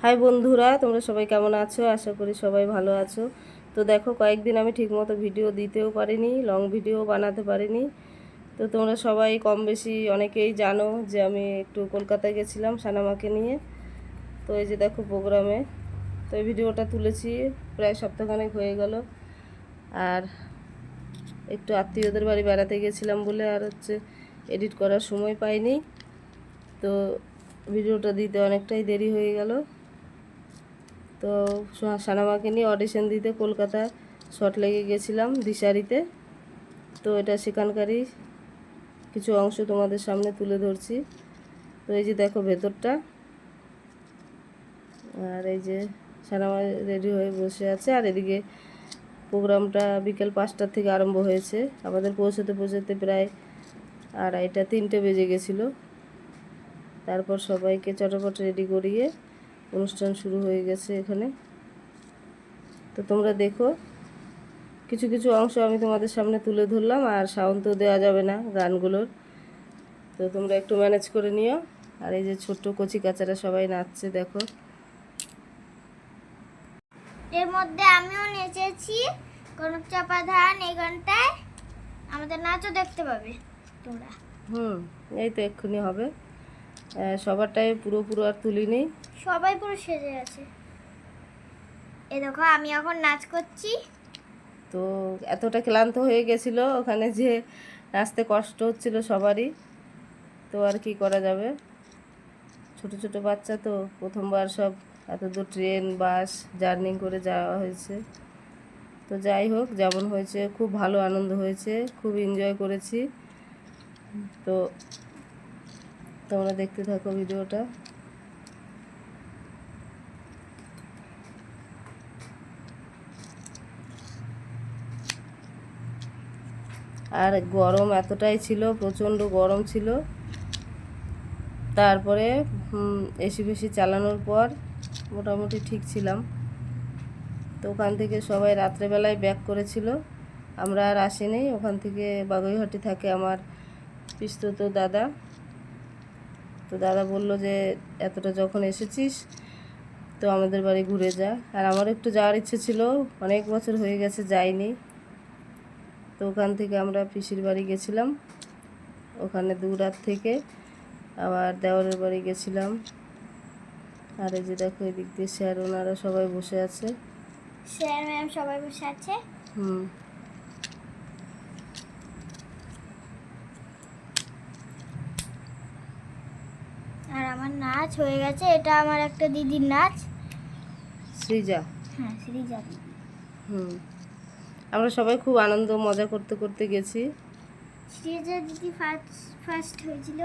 High বন্ধুরা, তোমরা সবাই কেমন আছো? আশা করি সবাই ভালো আছো। তো দেখো, কয়েকদিন আমি ঠিকমতো ভিডিও দিতেও পারিনি, লং ভিডিও বানাতে পারিনি। তো তোমরা সবাই কম বেশি অনেকেই জানো যে আমি একটু কলকাতায় গেছিলাম সানামাকে নিয়ে। তো এই যে দেখো প্রোগ্রামে, তো এই ভিডিওটা তুলেছি প্রায় সপ্তাহখানেক হয়ে গেল। আর একটু আত্মীয়দের বাড়ি বেড়াতে গেছিলাম বলে আর এডিট করার সময় পাইনি। তো ভিডিওটা দিতে অনেকটাই দেরি হয়ে গেল। তো সানামাকে নিয়ে অডিশন দিতে কলকাতা সল্টলেকে গেছিলাম, দিশারিতে। তো এটা সেখানকারই কিছু অংশ তোমাদের সামনে তুলে ধরছি। তো এই যে দেখো ভেতরটা, আর এই যে সানামা রেডি হয়ে বসে আছে। আর এদিকে প্রোগ্রামটা বিকেল 5টার থেকে আরম্ভ হয়েছে। আমাদের পৌঁছতে পৌঁছতে প্রায় 2:30-3টে বেজে গেছিলো। তারপর সবাইকে চটপট রেডি করিয়ে অনুষ্ঠান শুরু হয়ে গেছে এখানে। তো তোমরা দেখো, কিছু কিছু অংশ আমি তোমাদের সামনে তুলে ধরলাম, আর সাউন্ড তো দেওয়া যাবে না গানগুলোর, তো তোমরা একটু ম্যানেজ করে নিও। আর এই যে ছোট্ট কচি কাচারা সবাই নাচছে দেখো। এর মধ্যে আমিও নেচেছি কনক চাপা ধান। এই গানটায় আমাদের নাচও দেখতে পাবে তোমরা। এই তো এক্ষুনি হবে। সবারটাই পুরো আর তুলিনি, সবাই পুরো সেজে আছে। এই দেখো আমি এখন নাচ করছি। তো এতটা ক্লান্ত হয়ে গেছিলো ওখানে যে নাচতে কষ্ট হচ্ছিল সবারই। তো আর কি করা যাবে, ছোট ছোট বাচ্চা তো প্রথমবার সব এত দূর ট্রেন বাস জার্নি করে যাওয়া হয়েছে। তো যাই হোক, যেমন হয়েছে খুব ভালো আনন্দ হয়েছে, খুব এনজয় করেছি। তো তোমরা দেখতে থাকো ভিডিওটা। আর গরম এতটাই ছিল, প্রচণ্ড গরম ছিল। তারপরে এসি ফেসি চালানোর পর মোটামুটি ঠিক ছিলাম। তো ওখান থেকে সবাই রাত্রেবেলায় ব্যাক করেছিল, আমরা আর আসিনি। ওখান থেকে বাগুইহাটি থাকে আমার পিসতুতো দাদা। তো দাদা বললো যে এতটা যখন এসেছিস তো আমাদের বাড়ি ঘুরে যা। আর আমার একটু যাওয়ার ইচ্ছে ছিল, অনেক বছর হয়ে গেছে যাইনি। তো ওখান থেকে আমরা পিসির বাড়ি গেছিলাম, ওখানে 2 রাত থেকে আবার দেওরের বাড়ি গেছিলাম। আর এই যে দেখো এদিক দিয়ে স্যার ওনারা সবাই বসে আছে, স্যার ম্যাম সবাই বসে আছে। আর আমার নাচ হয়ে গেছে। এটা আমার একটা দিদির নাচ, সৃজা। হ্যাঁ সৃজা দিদি। আমরা সবাই খুব আনন্দ মজা করতে করতে গেছি। সৃজা দিদি ফার্স্ট হয়েছিল।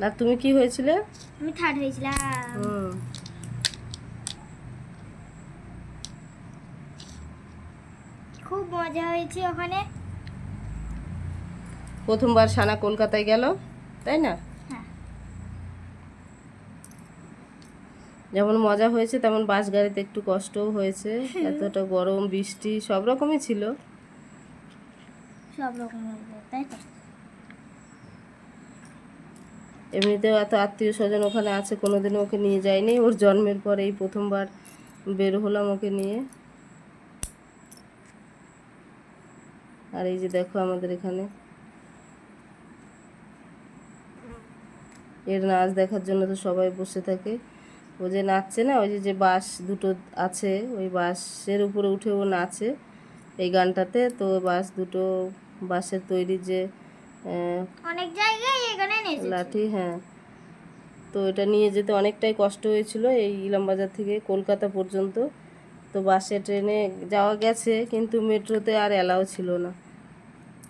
আর তুমি কি হয়েছিলে? আমি থার্ড হয়েছিলাম। খুব মজা হয়েছে ওখানে। প্রথমবার সানা কলকাতায় গেল, তাই না? হ্যাঁ। যেমন মজা হয়েছে তেমন বাস গাড়িতে একটু কষ্টও হয়েছে। এতটা গরম বৃষ্টি সব রকমই ছিল, সব রকম, তাই তো। এমনিতেও এত আত্মীয় স্বজন ওখানে আছে, কোনোদিনও ওকে নিয়ে যায়নি। ওর জন্মের পর এই প্রথমবার বের হলাম ওকে নিয়ে। আর এই যে দেখো আমাদের এখানে এর নাচ দেখার জন্য তো সবাই বসে থাকে। ও যে নাচছে না, ওই যে বাস দুটো আছে, ওই বাসের উপরে উঠে ও নাচে এই গানটাতে। তো বাসের তৈরি যে অনেক জায়গায় এখানে লাঠি, হ্যাঁ, তো এটা নিয়ে যেতে অনেকটাই কষ্ট হয়েছিল এই ইলামবাজার থেকে কলকাতা পর্যন্ত। তো বাসে ট্রেনে যাওয়া গেছে, কিন্তু মেট্রোতে আর অ্যালাও ছিল না।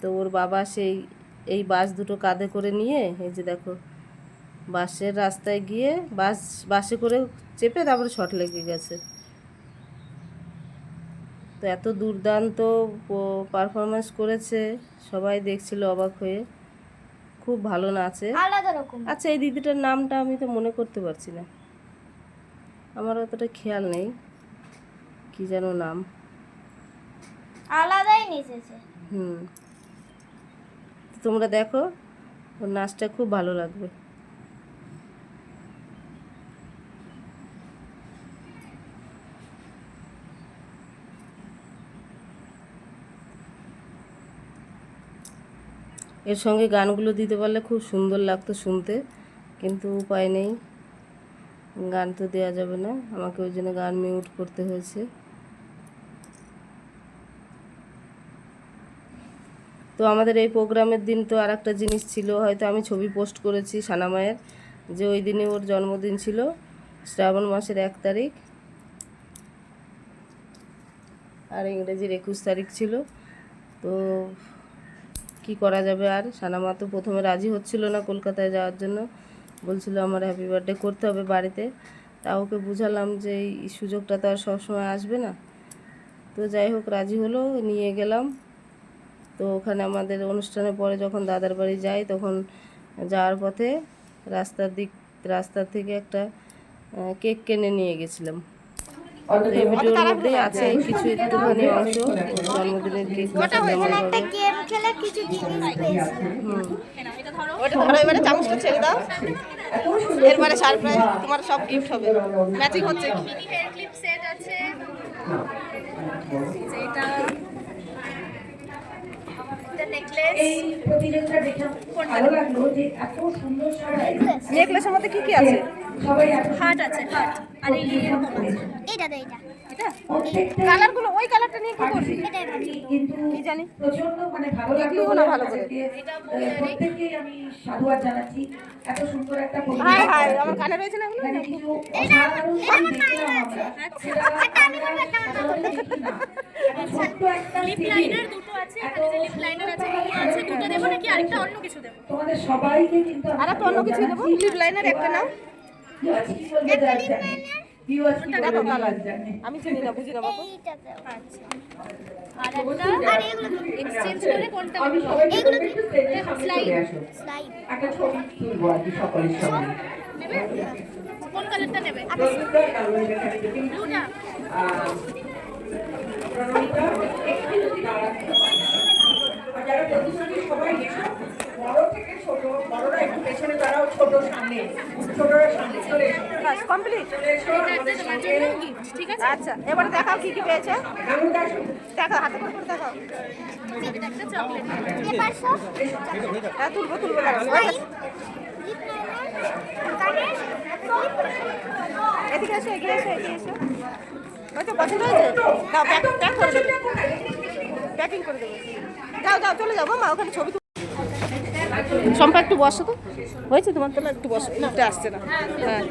তো ওর বাবা এই বাস দুটো কাঁধে করে নিয়ে এই যে দেখো বাসের রাস্তায় গিয়ে বাসে করে চেপে তারপরে সল্টলেকে গেছে। তো এত দুর্দান্ত পারফরমেন্স করেছে, সবাই দেখছিল অবাক হয়ে। খুব ভালো নাচে, আলাদা রকম। আচ্ছা এই দিদিটার নামটা আমি তো মনে করতে পারছি না, আমার অতটা খেয়াল নেই, কি যেন নাম। আলাদাই নেচেছে। তোমরা দেখো, ওর নাচটা খুব ভালো লাগবে। এর সঙ্গে গানগুলো দিতে পারলে খুব সুন্দর লাগতো শুনতে, কিন্তু উপায় নেই, গান তো দেওয়া যাবে না, আমাকে ওই জন্য গান মিউট করতে হয়েছে। তো আমাদের এই প্রোগ্রামের দিন তো আর একটা জিনিস ছিল, হয়তো আমি ছবি পোস্ট করেছি সানামায়ের, যে ওই দিনে ওর জন্মদিন ছিল, শ্রাবণ মাসের 1 তারিখ, আর ইংরেজির 21 তারিখ ছিল। তো কি করা যাবে, আর সানামা তো প্রথমে রাজি হচ্ছিল না কলকাতায় যাওয়ার জন্য, বলছিল আমার হ্যাপি বার্থডে করতে হবে বাড়িতে। তা ওকে বুঝালাম যে এই সুযোগটা তো আর সবসময় আসবে না। তো যাই হোক রাজি হলো, নিয়ে গেলাম। তো ওখানে আমাদের অনুষ্ঠানের পরে যখন দাদার বাড়ি যাই, তখন যাওয়ার পথে রাস্তা থেকে একটা কেক কিনে নিয়ে গেছিলাম। তো এই ভিডিওর মধ্যে আছে কিছু একটুখানি অংশ জন্মদিনের কেক কাটা কেমন একটা হবে। গেম খেলে কিছু জিনিস পেয়েছি। ওটা ধরো, এবারে চামচটা ছেড়ে দাও, এরপরে সারপ্রাইজ তোমার সব গিফট হবে, ম্যাচিং হচ্ছে। মিনি হেয়ার ক্লিপ সেট আছে, এটা নেকলেস, এই প্রতিযোগিতা দেখে আমার ভালো লাগলো যে এত সুন্দর সবাই নেকলেসের মধ্যে কি কি আছে? সবাই এত হার্ট আছে, হার্ট আর এই এরকম আছে। এটা এটা প্রত্যেকটা কালারগুলো, ওই কালারটা নিয়ে কি করবি? এটাই ভালো। কিন্তু কি জানি প্রচন্ড মানে ভালো লাগলো দেখলিও না ভালো করে। প্রত্যেককেই আমি সাধুবাদ জানাচ্ছি। এত সুন্দর একটা হাই প্রতিযোগিতা হাই, আমার কানে রয়েছে না এগুলো? এখানে কিছু অসাধারণ কাজ দেখলাম আমরা। যেটা সাধারণত দেখি না। এত ছোট্ট একটা লিপ CD, লাইনার দুটো আছে, এখানে যে লিপ লাইনার আছে এই আছে, দুটো দেবো নাকি আরেকটা অন্য কিছু দেবো? তোমাদের সবাইকে কিন্তু আর একটা অন্য কিছু দেবো, লিপ লাইনার একটা নাও। দেখো কালার আমি চিনি না, বুঝি না বাবু। এইটা দেবো। আচ্ছা। আর একটা আর এগুলো এক্সচেঞ্জ করে কোনটা দেবো? এগুলো স্লাইড স্লাইড। একটা ছবি তুলবো আর কি সকলের সামনে। নেবে? কোন কালারটা নেবে? ব্লুটা। যারা প্রতিযোগী সবাই এসো, বড় থেকে ছোট, বড়রা একটু পেছনে দাঁড়াও, ছোট সামনে, ছোটরা সামনে চলে এসো। বাস কমপ্লিট। চলে এসো আমাদের তোমার সঙ্গে। জন্য গিফট, ঠিক আছে? আচ্ছা, এবারে দেখাও কি কি পেয়েছে, এমনটা আসো। দেখাও হাতে করে করে দেখাও। এটা একটা চকলেট। পেপার শপ, হ্যাঁ তুলবো তুলবো, দাঁড়াও। লিপ লাইনার, কানের, এদিকে এসো, এগিয়ে এসো, এগিয়ে এসো। ওই তো পছন্দ হয়েছে, দাও প্যাক করে দেবে, প্যাকিং করে দেবে। যাও যাও চলে যাবো মা, ওখানে ছবি সম্পা একটু বসো তো, হয়েছে তোমার তোলা, একটু বসো, উঠতে আসছে না। হ্যাঁ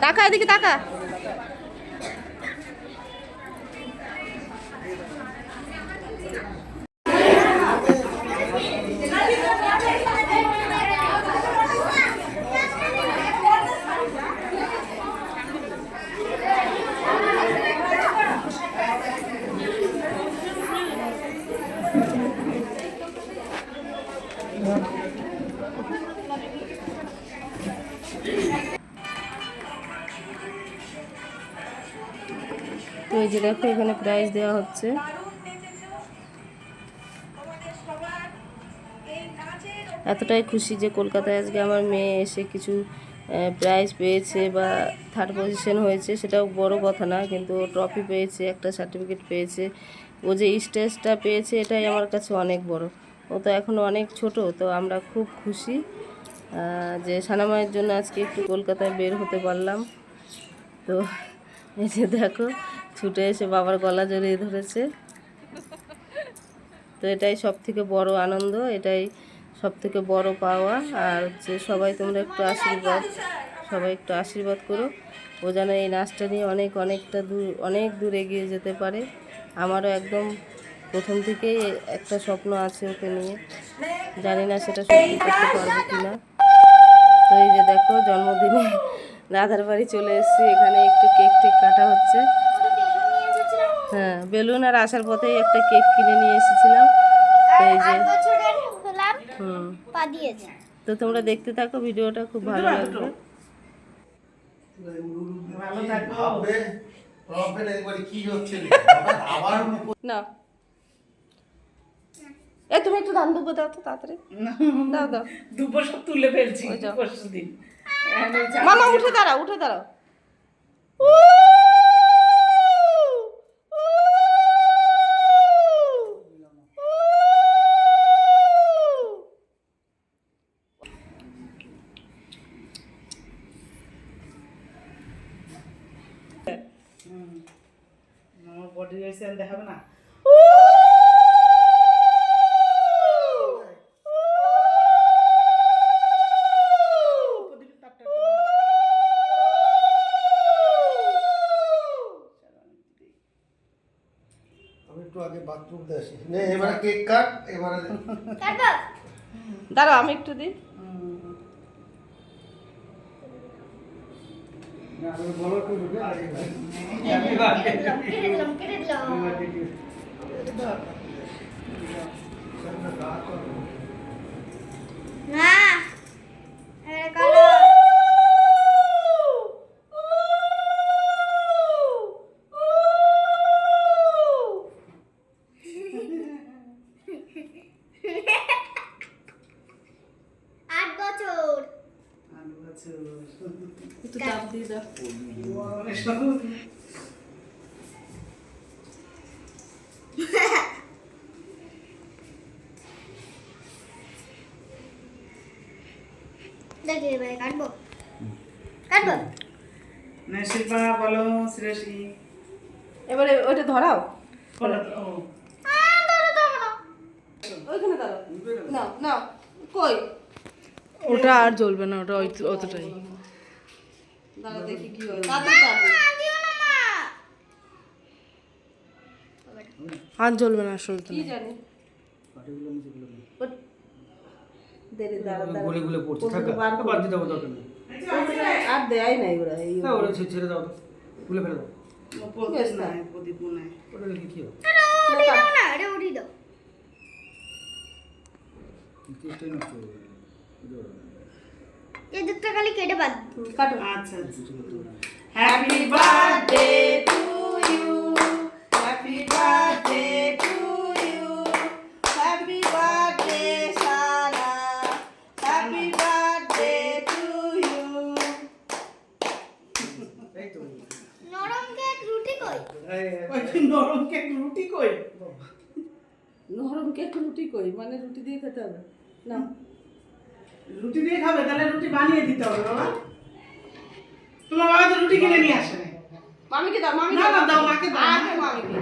টাকা এদিকে টাকা। তো এই যে দেখো এখানে প্রাইজ দেওয়া হচ্ছে। এতটাই খুশি যে কলকাতায় আজকে আমার মেয়ে এসে কিছু প্রাইজ পেয়েছে বা 3rd পজিশন হয়েছে, সেটাও বড় কথা না, কিন্তু ও ট্রফি পেয়েছে, একটা সার্টিফিকেট পেয়েছে, ও যে স্টেজটা পেয়েছে এটাই আমার কাছে অনেক বড়। ও তো এখনও অনেক ছোট, তো আমরা খুব খুশি যে সানামায়ের জন্য আজকে একটু কলকাতায় বের হতে পারলাম। তো এই যে দেখো ছুটে এসে বাবার গলা জড়িয়ে ধরেছে। তো এটাই সব থেকে বড় আনন্দ, এটাই সব থেকে বড় পাওয়া। আর হচ্ছে সবাই তোমরা একটু আশীর্বাদ করো, ও যেন এই নাচটা নিয়ে অনেক দূর এগিয়ে যেতে পারে। আমারও একদম প্রথম থেকেই একটা স্বপ্ন আছে ওকে নিয়ে, জানি না সেটা সত্যি করতে পারবো কিনা। তো এই যে দেখো জন্মদিনে দাদার বাড়ি চলে এসেছি, এখানে একটু কেক কাটা হচ্ছে। হ্যাঁ বেলুন, আর আসার পথেই একটা কেক কিনে নিয়ে এসেছিলাম। তো এই যে পা দিয়েছে। তো তোমরা দেখতে থাকো ভিডিওটা, খুব ভালো লাগবে। না এ তুমি একটু ধান দুব্বো দাও তো তাড়াতাড়ি, দাও দাও। দুপুর সব তুলে ফেলছি ওই যাও। পরশু দিন। মামা উঠে দাঁড়াও, উঠে দাঁড়াও। আমার বডি হয়েছে দেখাবে না। আমি একটু আগে বাথরুম দিয়ে আসি। নে এবারে কেক কাট, এবারে কাটবো দাঁড়াও আমি একটু দিই। আমি বলো একটু ঢুকে আগে ভাই। কেটে দিলাম না এবারে কালো আট বছর একটু চাপ দিয়ে দাও। দেখি এবারে কাটবো কাটবো না শিল্পা বলো শ্রেয়সী এবারে ওইটা ধরাও, বলো তো। ও, ওইখানে দাঁড়াও। নাও নাও, কই ওটা আর জ্বলবে না, ওটা অতটাই। দাঁড়া দেখি কি হয়। তাড়াতাড়ি চাপো। দিও না মা আর জ্বলবে না আসলে তো কি জানি দেরি, দাঁড়া দাঁড়া। গুলে গুলে পড়ছে ওটা থাক। তো বার বাদ করে- দিতে হবে দরকার নেই। আর দেয় নাই ওরা এই না ওরা ছেড়ে দাও তো। গুলে ফেলে দাও। ও প্রদীপ নাই, প্রদীপ নাই। ওটা লিখে কি হবে? উঠি দাও না এটা উঠি দাও কেকটাই নষ্ট হয়ে যাবে। এই দুটো খালি কেটে বাদ কাটো। আচ্ছা happy birthday to you, happy birthday to you, happy birthday Sara, happy birthday to you. এই তো। নরম কেক রুটি কই ওই নরম কেক রুটি কই? নরম কেক রুটি কই, মানে রুটি দিয়ে খেতে হবে না? রুটি দিয়ে খাবে? তাহলে রুটি বানিয়ে দিতে হবে বাবা। তোমার বাবা তো রুটি কিনে নিয়ে আসে নাই। মামিকে দাও, মামি না, না, দাও, মাকে দাও। আগে মামিকে।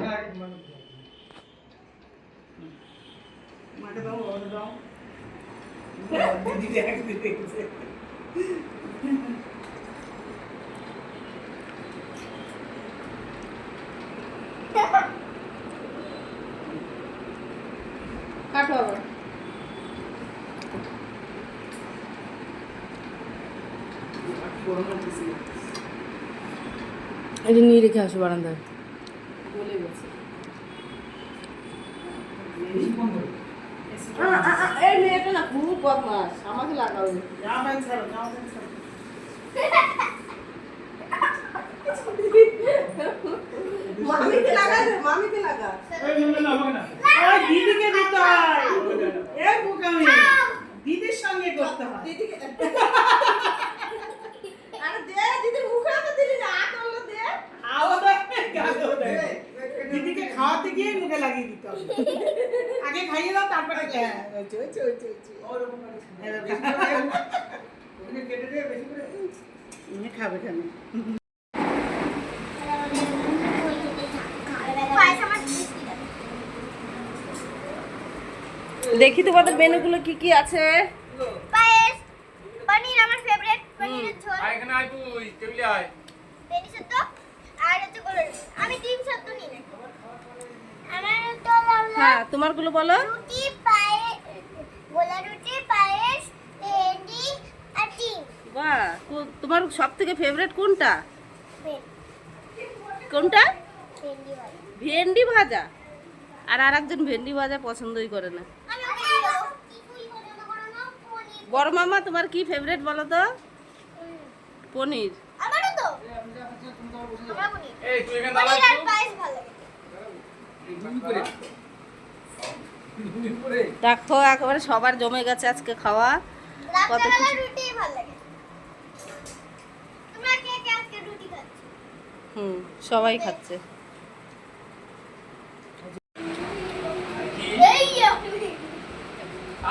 মাকে দাও, বাবাকে দাও। দিদি একদিন দেখছে। কাটো আবার। এটা নিয়ে রেখে আসো বারান্দায়। বলে গেছে। এসি এই মেয়েটা না খুব বদমাস, আমাকে লাগাবে। জামা প্যান্ট ছাড়ো, জামা প্যান্ট ছাড়ো। মামিকে লাগা দে, মামিকে লাগা। ওই দিদিকে দিতে হয়। এই বোকামি। দিদির সঙ্গে করতে হয়। দিদিকে আরে দে, দিদির মুখে তো দিলি না, আতলে দে। খাওয়া দেয়, গালও দেয়। দিদিকে খাওয়াতে গিয়ে মুখে লাগিয়ে দিতে হবে। আগে খাইয়ে দাও, তারপরে খাবে কেন? পায়েস আমার দেখি তোমাদের মেনুগুলো কি কি আছে। পায়েস পনির আমার ফেভারিট পনিরের ঝোল এখানে আয় তুই টেবিলে আয়। পেনি সেদ্ধ আর হচ্ছে গোলার আমি ডিম সেদ্ধ নিই না আমার তো লাউলা হ্যাঁ তোমারগুলো বলো। রুটি পায়েস গোলা রুটি পায়েস ভেন্ডি আর ডিম বাহ, তোমার সব থেকে ফেভারিট কোনটা? কোনটা? ভেন্ডি ভাই ভেন্ডি ভাজা। আর আরেকজন ভেন্ডি ভাজা পছন্দই করে না। আমি ওকে দাও কি ফুল করে না করো না পনির বড় মামা তোমার কি ফেভারিট বলো তো? পনির। আমারও তো আমার পনির এই তুই এখানে দাঁড়া পনির আর একটু। পায়েস ভালো লাগে দেখো একেবারে সবার জমে গেছে আজকে খাওয়া। রাত্রেবেলা রুটি ভালো লাগে। তোমরা কে কে আজকে রুটি খাচ্ছ? সবাই খাচ্ছে। এই আমি।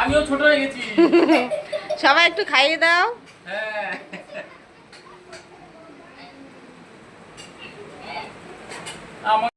আমিও ছোট হয়ে গেছি। সবাই একটু খাইয়ে দাও। হ্যাঁ